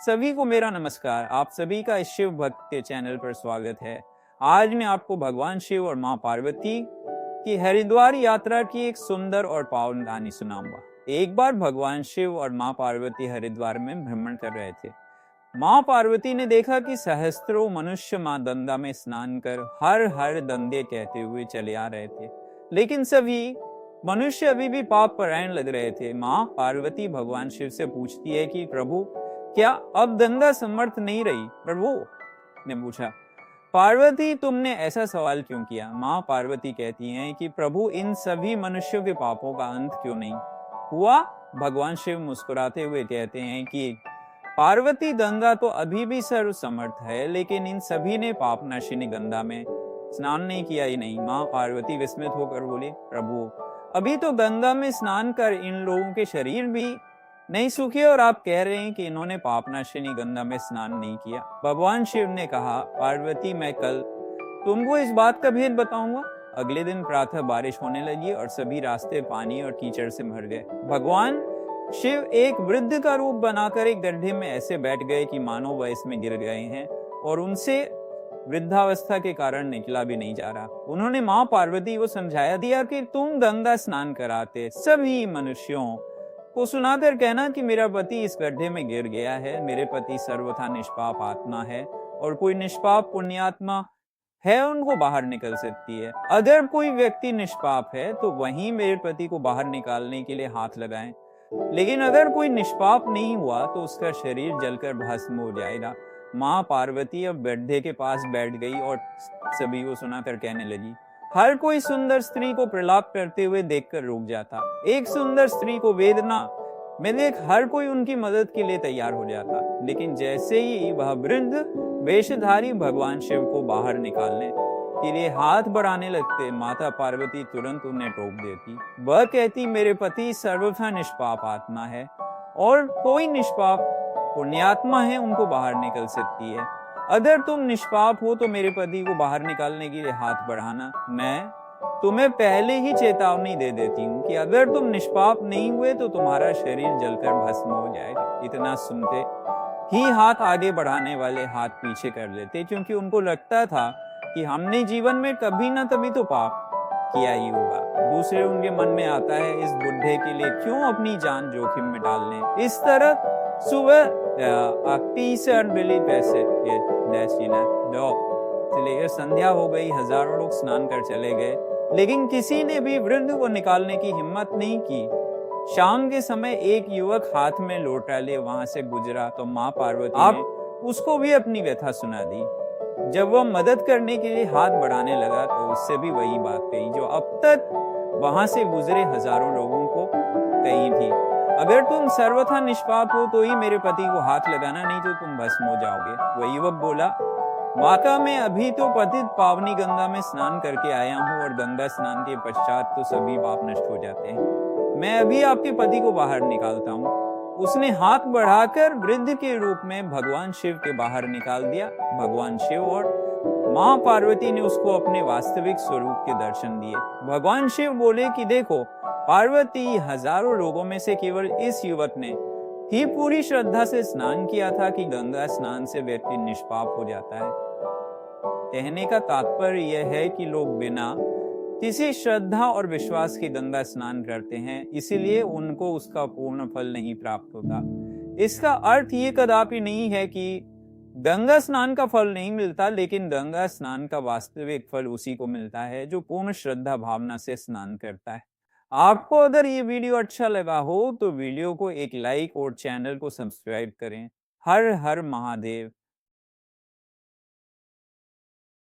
सभी को मेरा नमस्कार। आप सभी का इस शिव भक्त के चैनल पर स्वागत है। आज मैं आपको भगवान शिव और मां पार्वती की हरिद्वार यात्रा की एक सुंदर और पावन कहानी सुनाऊंगा। एक बार भगवान शिव और मां पार्वती हरिद्वार में भ्रमण कर रहे थे। मां पार्वती ने देखा कि सहस्त्रों मनुष्य मां गंगा में स्नान कर हर हर दंडे कहते हुए चले आ रहे थे, लेकिन सभी मनुष्य अभी भी पाप परायण लग रहे थे। मां पार्वती भगवान शिव से पूछती है कि प्रभु, क्या अब गंगा समर्थ नहीं रही? प्रभु ने पूछा, पार्वती तुमने ऐसा सवाल क्यों किया? मां पार्वती कहती हैं कि प्रभु, इन सभी मनुष्यों के पापों का अंत क्यों नहीं हुआ? भगवान शिव मुस्कुराते हुए कहते हैं कि पार्वती, गंगा तो अभी भी सर्व समर्थ है, लेकिन इन सभी ने पाप नाशिनी गंगा में स्नान नहीं किया ही नहीं। मां पार्वती विस्मित होकर बोली, प्रभु, अभी तो गंगा में स्नान कर इन लोगों के शरीर भी नहीं सूखे और आप कह रहे हैं कि इन्होंने पापनाशिनी गंगा में स्नान नहीं किया। भगवान शिव ने कहा, पार्वती, मैं कल तुमको इस बात का भेद बताऊंगा। अगले दिन प्रातः बारिश होने लगी और सभी रास्ते पानी और कीचड़ से भर गए। भगवान शिव एक वृद्ध का रूप बनाकर एक गड्ढे में ऐसे बैठ गए कि मानो वह इसमें गिर गए हैं और उनसे वृद्धावस्था के कारण निकला भी नहीं जा रहा। उन्होंने मां पार्वती को समझाया दिया कि तुम गंगा स्नान कराते सभी मनुष्यों को सुनाकर कहना कि मेरा पति इस गड्ढे में गिर गया है। मेरे पति सर्वथा निष्पाप आत्मा है और कोई निष्पाप पुण्यात्मा है उनको बाहर निकल सकती है। अगर कोई व्यक्ति निष्पाप है तो वहीं मेरे पति को बाहर निकालने के लिए हाथ लगाएं, लेकिन अगर कोई निष्पाप नहीं हुआ तो उसका शरीर जलकर भस्म हो जाएगा। मां पार्वती अब गड्ढे के पास बैठ गई और सभी को सुनाकर कहने लगी, हर कोई सुंदर स्त्री को प्रलाप करते हुए देखकर रुक जाता। एक सुंदर स्त्री को वेदना में देख हर कोई उनकी मदद के लिए तैयार हो जाता, लेकिन जैसे ही वह वृद्ध वेशधारी भगवान शिव को बाहर निकालने के लिए हाथ बढ़ाने लगते, माता पार्वती तुरंत उन्हें टोक देती। वह कहती, मेरे पति सर्वथा निष्पाप आत्मा है और कोई निष्पाप पुण्यात्मा है उनको बाहर निकल सकती है। अगर तुम निष्पाप हो तो मेरे पति को बाहर निकालने के लिए हाथ बढ़ाना। मैं तुम्हें पहले ही चेतावनी दे देती हूँ कि अगर तुम निष्पाप नहीं हुए तो तुम्हारा शरीर जलकर भस्म हो जाएगा। इतना सुनते ही हाथ आगे बढ़ाने वाले हाथ पीछे कर लेते, क्योंकि उनको लगता था कि हमने जीवन में कभी ना कभी तो पाप किया ही होगा। दूसरे उनके मन में आता है, इस बुढ़े के लिए क्यों अपनी जान जोखिम में डाल लें। इस तरह सुबह संध्या हो गई, हजारों लोग स्नान कर चले गए, लेकिन किसी ने भी वृद्ध को निकालने की हिम्मत नहीं की। शाम के समय एक युवक हाथ में लोटा ले वहां से गुजरा तो मां पार्वती ने उसको भी अपनी व्यथा सुना दी। जब वह मदद करने के लिए हाथ बढ़ाने लगा तो उससे भी वही बात कही जो अब तक वहां से गुजरे हजारों लोगों को कही थी, अगर तुम सर्वथा निष्पाप हो तो ही मेरे पति को हाथ लगाना, नहीं तो तुम भस्म हो जाओगे। वह युवक बोला, माता, मैं अभी तो पतित पावनी गंगा में स्नान करके आया हूँ और गंगा स्नान के पश्चात तो सभी पाप नष्ट हो जाते हैं। मैं अभी आपके पति को बाहर निकालता हूँ। उसने हाथ बढ़ाकर वृद्ध के रूप में भगवान शिव के बाहर निकाल दिया। भगवान शिव और मां पार्वती ने उसको अपने वास्तविक स्वरूप के दर्शन दिए। भगवान शिव बोले कि देखो पार्वती, हजारों लोगों में से केवल इस युवक ने ही पूरी श्रद्धा से स्नान किया था कि गंगा स्नान से व्यक्ति निष्पाप हो जाता है। कहने का तात्पर्य यह है कि लोग बिना किसी श्रद्धा और विश्वास की गंगा स्नान करते हैं, इसीलिए उनको उसका पूर्ण फल नहीं प्राप्त होता। इसका अर्थ ये कदापि नहीं है कि गंगा स्नान का फल नहीं मिलता, लेकिन गंगा स्नान का वास्तविक फल उसी को मिलता है जो पूर्ण श्रद्धा भावना से स्नान करता है। आपको अगर ये वीडियो अच्छा लगा हो तो वीडियो को एक लाइक और चैनल को सब्सक्राइब करें। हर हर महादेव।